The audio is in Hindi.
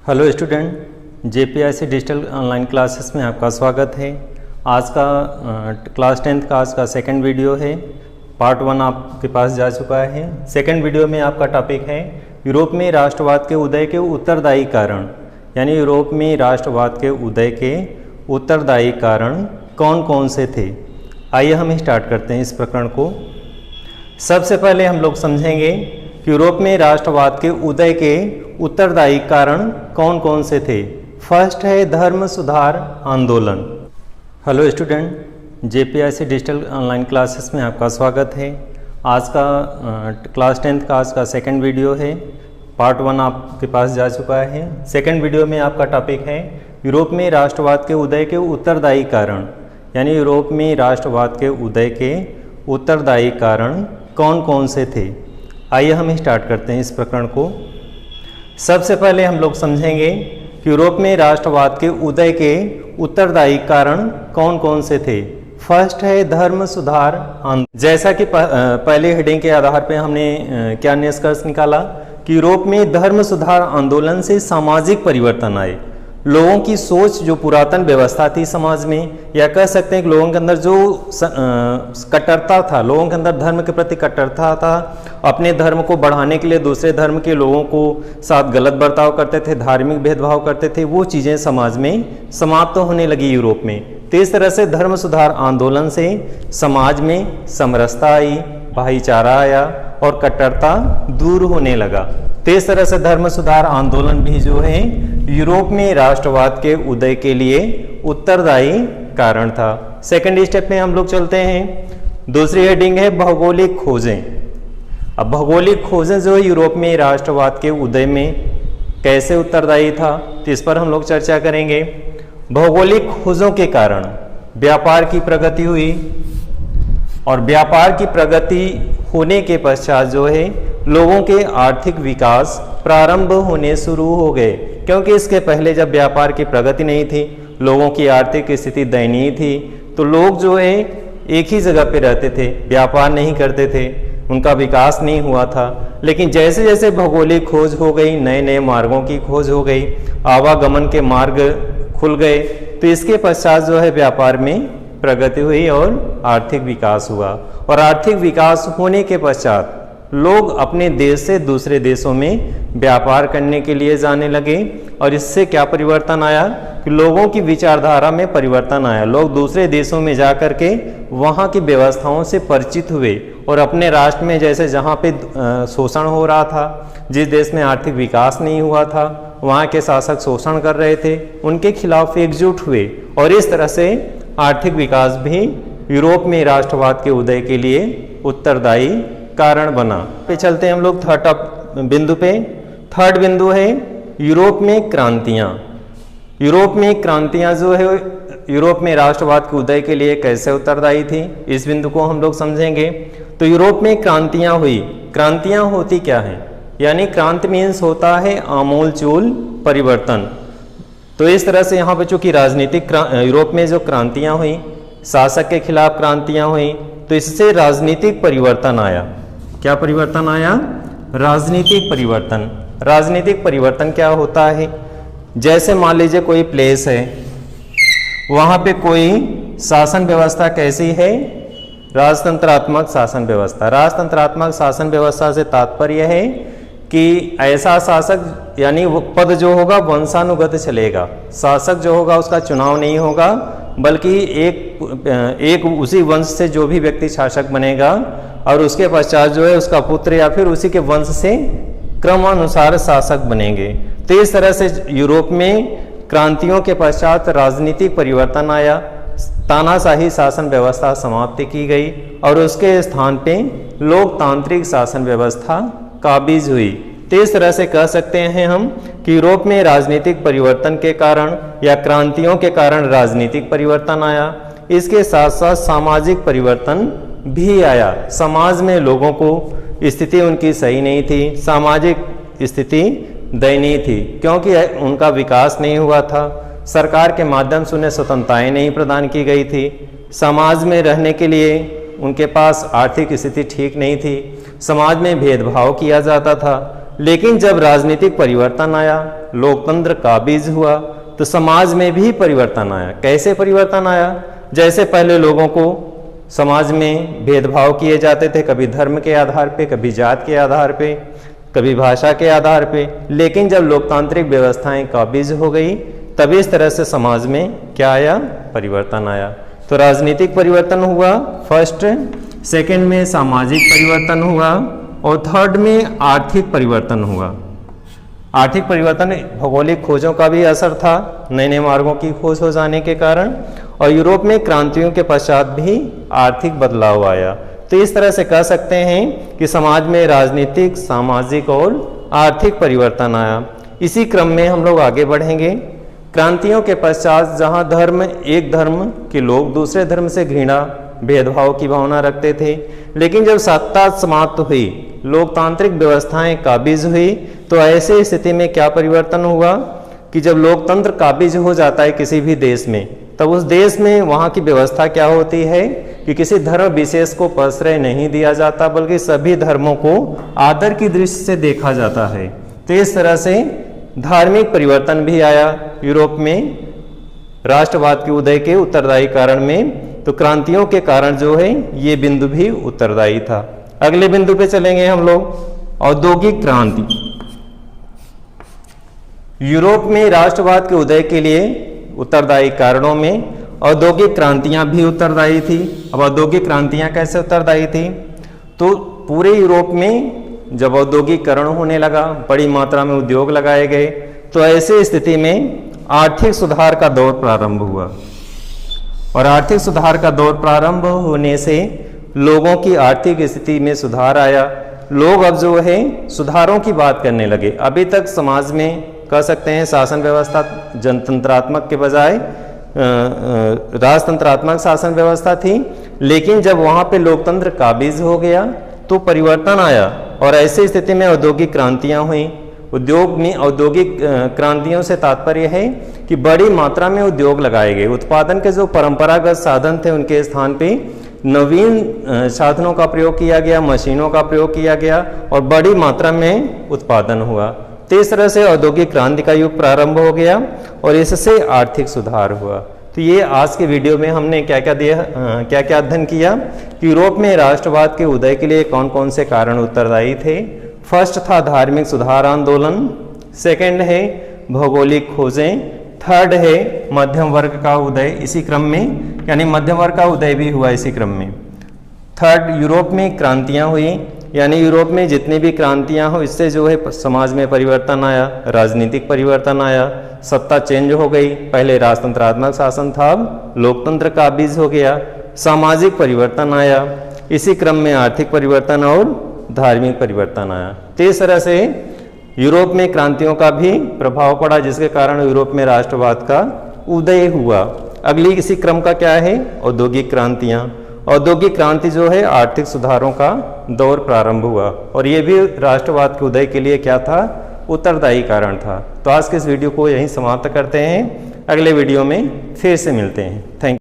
Hello student, JPIC digital online classes में आपका स्वागत है। आज का क्लास 10th का आज का सेकंड वीडियो है। पार्ट 1 आपके पास जा चुका है। सेकंड वीडियो में आपका टॉपिक है यूरोप में राष्ट्रवाद के उदय के उत्तरदायी कारण, यानी यूरोप में राष्ट्रवाद के उदय के उत्तरदायी कारण कौन कौन से थे। आइए हम स्टार्ट करते हैं इस प्रकरण को। सबसे पहले हम लोग समझेंगे कि यूरोप में राष्ट्रवाद के उदय के उत्तरदायी कारण कौन कौन से थे। फर्स्ट है धर्म सुधार आंदोलन। Hello student, JPIC digital online classes में आपका स्वागत है। आज का क्लास 10th का आज का सेकंड वीडियो है। पार्ट 1 आपके पास जा चुका है। सेकंड वीडियो में आपका टॉपिक है यूरोप में राष्ट्रवाद के उदय के उत्तरदायी कारण, यानी यूरोप में राष्ट्रवाद के उदय के उत्तरदायी कारण कौन कौन से थे। आइए हम स्टार्ट करते हैं इस प्रकरण को। सबसे पहले हम लोग समझेंगे कि यूरोप में राष्ट्रवाद के उदय के उत्तरदायी कारण कौन कौन से थे। फर्स्ट है धर्म सुधार आंदोलन। जैसा कि पहले हेडिंग के आधार पर हमने क्या निष्कर्ष निकाला कि यूरोप में धर्म सुधार आंदोलन से सामाजिक परिवर्तन आए। लोगों की सोच जो पुरातन व्यवस्था थी समाज में, या कह सकते हैं कि लोगों के अंदर जो कट्टरता था, लोगों के अंदर धर्म के प्रति कट्टरता था, अपने धर्म को बढ़ाने के लिए दूसरे धर्म के लोगों को साथ गलत बर्ताव करते थे, धार्मिक भेदभाव करते थे, वो चीज़ें समाज में समाप्त होने लगी यूरोप में। तो इस तरह से धर्म सुधार आंदोलन से समाज में समरसता आई, भाईचारा आया और कट्टरता दूर होने लगा। तो इस तरह से धर्म सुधार आंदोलन भी जो है यूरोप में राष्ट्रवाद के उदय के लिए उत्तरदायी कारण था। सेकंड स्टेप में हम लोग चलते हैं। दूसरी हेडिंग है भौगोलिक खोजें। अब भौगोलिक खोजें जो यूरोप में राष्ट्रवाद के उदय में कैसे उत्तरदायी था, तो इस पर हम लोग चर्चा करेंगे। भौगोलिक खोजों के कारण व्यापार की प्रगति हुई, और व्यापार की प्रगति होने के पश्चात जो है लोगों के आर्थिक विकास प्रारंभ होने शुरू हो गए। क्योंकि इसके पहले जब व्यापार की प्रगति नहीं थी, लोगों की आर्थिक स्थिति दयनीय थी, तो लोग जो है एक ही जगह पे रहते थे, व्यापार नहीं करते थे, उनका विकास नहीं हुआ था। लेकिन जैसे जैसे भौगोलिक खोज हो गई, नए नए मार्गों की खोज हो गई, आवागमन के मार्ग खुल गए, तो इसके पश्चात जो है व्यापार में प्रगति हुई और आर्थिक विकास हुआ। और आर्थिक विकास होने के पश्चात लोग अपने देश से दूसरे देशों में व्यापार करने के लिए जाने लगे। और इससे क्या परिवर्तन आया कि लोगों की विचारधारा में परिवर्तन आया। लोग दूसरे देशों में जा कर के वहाँ की व्यवस्थाओं से परिचित हुए, और अपने राष्ट्र में जैसे जहाँ पे शोषण हो रहा था, जिस देश में आर्थिक विकास नहीं हुआ था, वहाँ के शासक शोषण कर रहे थे, उनके खिलाफ एकजुट हुए। और इस तरह से आर्थिक विकास भी यूरोप में राष्ट्रवाद के उदय के लिए उत्तरदायी कारण बना। पे चलते हैं हम लोग थर्ड बिंदु पे। थर्ड बिंदु है यूरोप में क्रांतियाँ। यूरोप में क्रांतियाँ जो है यूरोप में राष्ट्रवाद के उदय के लिए कैसे उत्तरदायी थी, इस बिंदु को हम लोग समझेंगे। तो यूरोप में क्रांतियाँ हुई। क्रांतियाँ होती क्या हैं, यानी क्रांति मीन्स होता है आमूलचूल परिवर्तन। तो इस तरह से यहाँ पे चूँकि राजनीतिक यूरोप में जो क्रांतियाँ हुई, शासक के खिलाफ क्रांतियाँ हुई, तो इससे राजनीतिक परिवर्तन आया। क्या परिवर्तन आया? राजनीतिक परिवर्तन। राजनीतिक परिवर्तन क्या होता है? जैसे मान लीजिए कोई प्लेस है, वहाँ पे कोई शासन व्यवस्था कैसी है? राजतंत्रात्मक शासन व्यवस्था। राजतंत्रात्मक शासन व्यवस्था से तात्पर्य है कि ऐसा शासक, यानी वो पद जो होगा वंशानुगत चलेगा। शासक जो होगा उसका चुनाव नहीं होगा, बल्कि एक उसी वंश से जो भी व्यक्ति शासक बनेगा, और उसके पश्चात जो है उसका पुत्र या फिर उसी के वंश से क्रमानुसार शासक बनेंगे। तो इस तरह से यूरोप में क्रांतियों के पश्चात राजनीतिक परिवर्तन आया, तानाशाही शासन व्यवस्था समाप्त की गई, और उसके स्थान पे लोकतांत्रिक शासन व्यवस्था काबिज हुई। तो इस तरह से कह सकते हैं हम कि यूरोप में राजनीतिक परिवर्तन के कारण या क्रांतियों के कारण राजनीतिक परिवर्तन आया। इसके साथ साथ सामाजिक परिवर्तन भी आया। समाज में लोगों को स्थिति उनकी सही नहीं थी, सामाजिक स्थिति दयनीय थी, क्योंकि उनका विकास नहीं हुआ था। सरकार के माध्यम से उन्हें स्वतंत्रताएं नहीं प्रदान की गई थी। समाज में रहने के लिए उनके पास आर्थिक स्थिति ठीक नहीं थी। समाज में भेदभाव किया जाता था। लेकिन जब राजनीतिक परिवर्तन आया, लोकतंत्र काबिज हुआ, तो समाज में भी परिवर्तन आया। कैसे परिवर्तन आया? जैसे पहले लोगों को समाज में भेदभाव किए जाते थे, कभी धर्म के आधार पे, कभी जात के आधार पे, कभी भाषा के आधार पे, लेकिन जब लोकतांत्रिक व्यवस्थाएं काबिज हो गई तभी इस तरह से समाज में क्या आया? परिवर्तन आया। तो राजनीतिक परिवर्तन हुआ फर्स्ट, सेकंड में सामाजिक परिवर्तन हुआ, और थर्ड में आर्थिक परिवर्तन हुआ। आर्थिक परिवर्तन भौगोलिक खोजों का भी असर था, नए नए मार्गों की खोज हो जाने के कारण, और यूरोप में क्रांतियों के पश्चात भी आर्थिक बदलाव आया। तो इस तरह से कह सकते हैं कि समाज में राजनीतिक, सामाजिक और आर्थिक परिवर्तन आया। इसी क्रम में हम लोग आगे बढ़ेंगे। क्रांतियों के पश्चात जहां एक धर्म के लोग दूसरे धर्म से घृणा, भेदभाव की भावना रखते थे, लेकिन जब सत्ता समाप्त हुई, लोकतांत्रिक व्यवस्थाएं काबिज हुई, तो ऐसे स्थिति में क्या परिवर्तन हुआ कि जब लोकतंत्र काबिज हो जाता है किसी भी देश में, तब उस देश में वहाँ की व्यवस्था क्या होती है कि किसी धर्म विशेष को प्रश्रय नहीं दिया जाता, बल्कि सभी धर्मों को आदर की दृष्टि से देखा जाता है। तो इस तरह से धार्मिक परिवर्तन भी आया यूरोप में राष्ट्रवाद के उदय के उत्तरदायी कारण में। तो क्रांतियों के कारण जो है ये बिंदु भी उत्तरदायी था। अगले बिंदु पे चलेंगे हम लोग, औद्योगिक क्रांति। यूरोप में राष्ट्रवाद के उदय के लिए उत्तरदायी कारणों में औद्योगिक क्रांतियां भी उत्तरदायी थी। अब औद्योगिक क्रांतियां कैसे उत्तरदायी थी? तो पूरे यूरोप में जब औद्योगिकरण होने लगा, बड़ी मात्रा में उद्योग लगाए गए, तो ऐसे स्थिति में आर्थिक सुधार का दौर प्रारंभ हुआ, और आर्थिक सुधार का दौर प्रारंभ होने से लोगों की आर्थिक स्थिति में सुधार आया। लोग अब जो है सुधारों की बात करने लगे। अभी तक समाज में कह सकते हैं शासन व्यवस्था जनतंत्रात्मक के बजाय राजतंत्रात्मक शासन व्यवस्था थी, लेकिन जब वहाँ पे लोकतंत्र काबिज हो गया तो परिवर्तन आया, और ऐसी स्थिति में औद्योगिक क्रांतियाँ हुई। उद्योग में औद्योगिक क्रांतियों से तात्पर्य है कि बड़ी मात्रा में उद्योग लगाए गए। उत्पादन के जो परंपरागत साधन थे उनके स्थान पे नवीन साधनों का प्रयोग किया गया, मशीनों का प्रयोग किया गया, और बड़ी मात्रा में उत्पादन हुआ। तो इस तरह से औद्योगिक क्रांति का युग प्रारंभ हो गया, और इससे आर्थिक सुधार हुआ। तो ये आज के वीडियो में हमने क्या क्या अध्ययन किया कि यूरोप में राष्ट्रवाद के उदय के लिए कौन कौन से कारण उत्तरदायी थे। फर्स्ट था धार्मिक सुधार आंदोलन, सेकंड है भौगोलिक खोजें, थर्ड है मध्यम वर्ग का उदय इसी क्रम में, यानी मध्यम वर्ग का उदय भी हुआ इसी क्रम में। थर्ड, यूरोप में क्रांतियां हुई, यानी यूरोप में जितनी भी क्रांतियां हो इससे जो है समाज में परिवर्तन आया, राजनीतिक परिवर्तन आया, सत्ता चेंज हो गई। पहले राजतंत्रात्मक शासन था, अब लोकतंत्र काबिज हो गया, सामाजिक परिवर्तन आया, इसी क्रम में आर्थिक परिवर्तन और धार्मिक परिवर्तन आया। तो इस तरह से यूरोप में क्रांतियों का भी प्रभाव पड़ा, जिसके कारण यूरोप में राष्ट्रवाद का उदय हुआ। अगली इसी क्रम का क्या है? औद्योगिक क्रांतियां। औद्योगिक क्रांति जो है आर्थिक सुधारों का दौर प्रारंभ हुआ, और ये भी राष्ट्रवाद के उदय के लिए क्या था? उत्तरदायी कारण था। तो आज के इस वीडियो को यहीं समाप्त करते हैं, अगले वीडियो में फिर से मिलते हैं। Thank you.